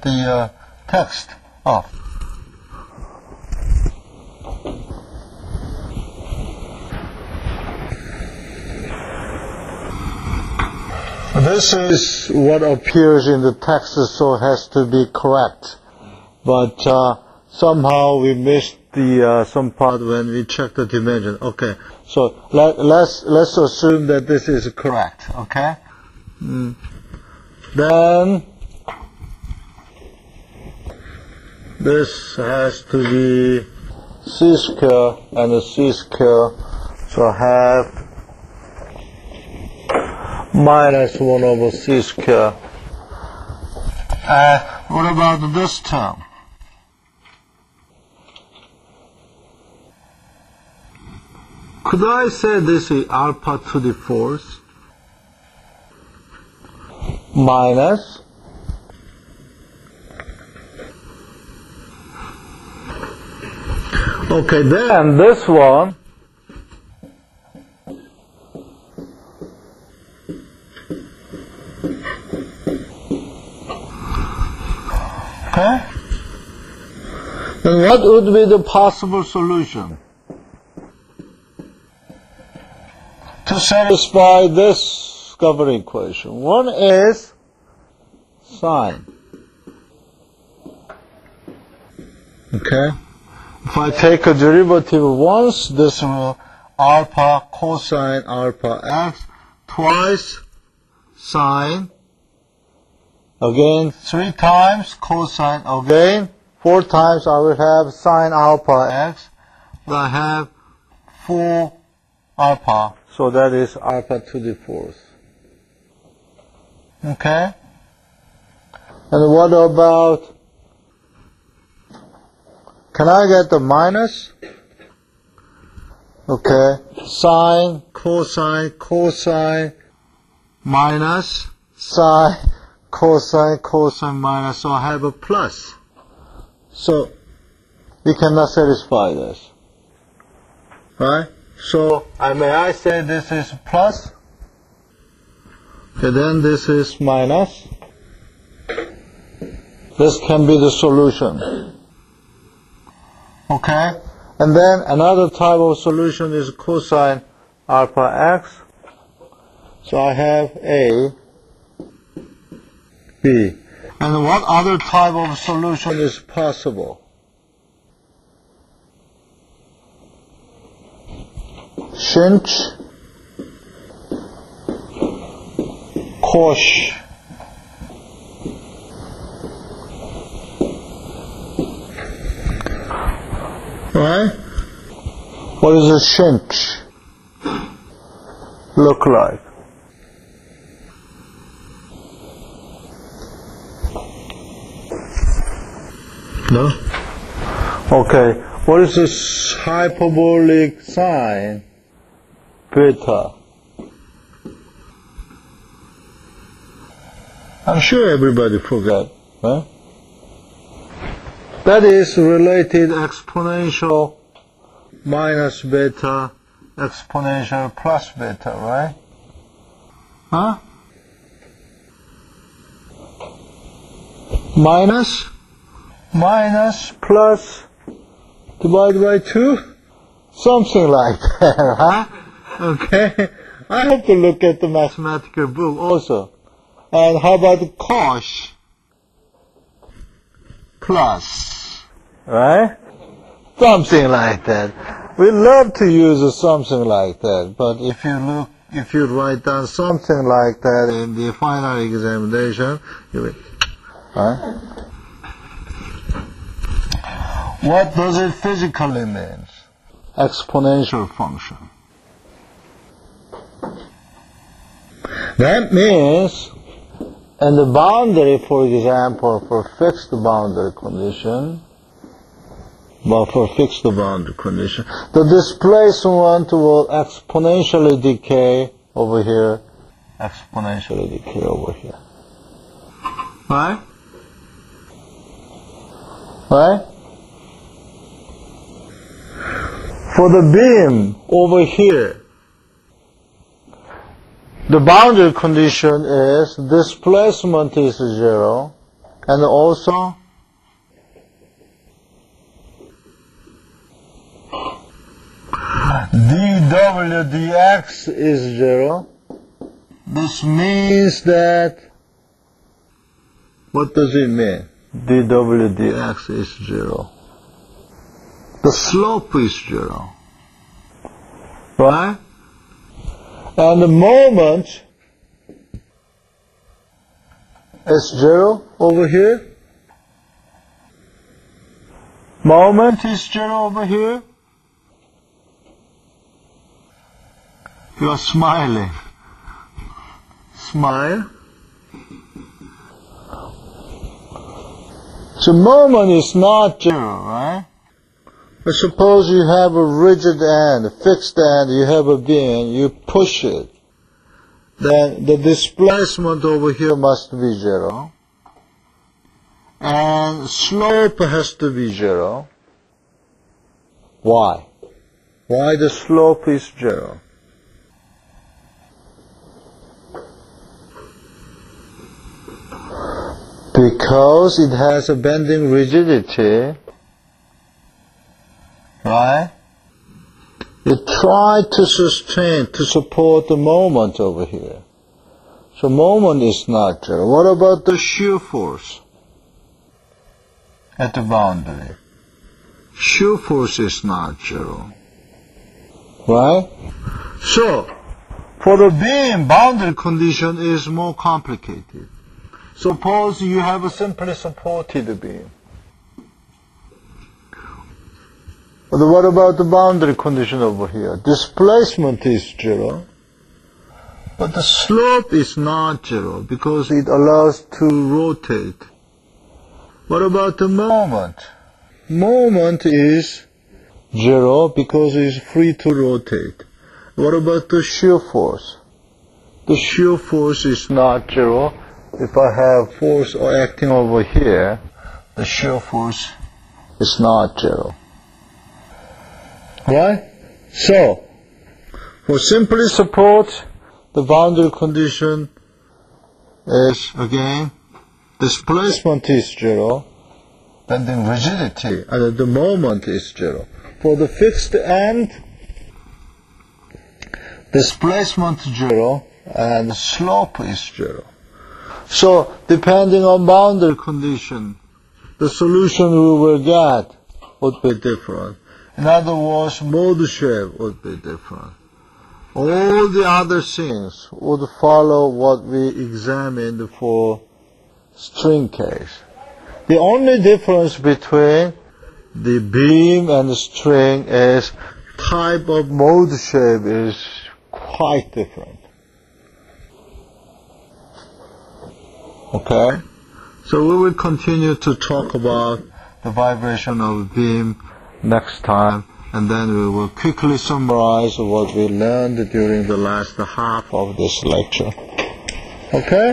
the text off. This is what appears in the text, so it has to be correct. But somehow we missed the some part when we checked the dimension. Okay, so let's assume that this is correct. Okay. Then this has to be c square and a c square, so I have minus 1 over c square. What about this term? Could I say this is alpha to the 4th minus okay, then this one okay, then what would be the possible solution to satisfy this governing equation? One is sine. Okay? If I take a derivative once, this will alpha cosine alpha x, twice sine, again 3 times cosine, again 4 times I will have sine alpha x, but I have 4 alpha. So that is alpha to the 4th. Okay? And what about, can I get the minus? Okay, sine, cosine, minus, sine, cosine, minus, so I have a plus. So, we cannot satisfy this. Right? So, may I say this is plus? Okay, then this is minus. This can be the solution. Okay? And then another type of solution is cosine alpha x. So I have A, B. And what other type of solution is possible? Sinh, cos. Right? What does a sinh look like? No? Okay. What is this hyperbolic sine? Beta. I'm sure everybody forgot. Huh? That is related exponential minus beta, exponential plus beta, right? Huh? Minus plus divided by 2? Something like that, huh? Okay. I have to look at the mathematical book also. And how about the cos plus, right? Something like that. We love to use something like that, but if you write down something like that in the final examination, you will, right? What does it physically mean? Exponential function. That means, in the boundary, for example, for fixed boundary condition, the displacement will exponentially decay over here, exponentially decay over here. Right? Right? For the beam over here, the boundary condition is displacement is 0 And also dw dx is 0. This means that, what does it mean? dw dx is 0. The slope is 0. Right? And the moment is 0 over here. Moment is 0 over here. You are smiling. Smile. So moment is not 0, right? But suppose you have a rigid end, a fixed end, you have a beam, you push it. Then the displacement over here must be 0. And slope has to be 0. Why? Why the slope is 0? Because it has a bending rigidity, right? It tried to sustain, to support the moment over here. So moment is not 0. What about the shear force at the boundary? Shear force is not 0. Right? So, for the beam, boundary condition is more complicated. Suppose you have a simply supported beam. But what about the boundary condition over here? Displacement is 0, but the slope is not 0 because it allows to rotate. What about the moment? Moment is 0 because it's free to rotate. What about the shear force? The shear force is not 0. If I have force acting over here, the shear force is not 0. Right? So, for simply support, the boundary condition is, again, displacement is 0, bending rigidity, and the moment is 0. For the fixed end, displacement 0, and the slope is 0. So, depending on boundary condition, the solution we will get would be different. In other words, mode shape would be different. All the other things would follow what we examined for string case. The only difference between the beam and the string is type of mode shape is quite different. Okay? So we will continue to talk about the vibration of beam next time, and then we will quickly summarize what we learned during the last half of this lecture. Okay?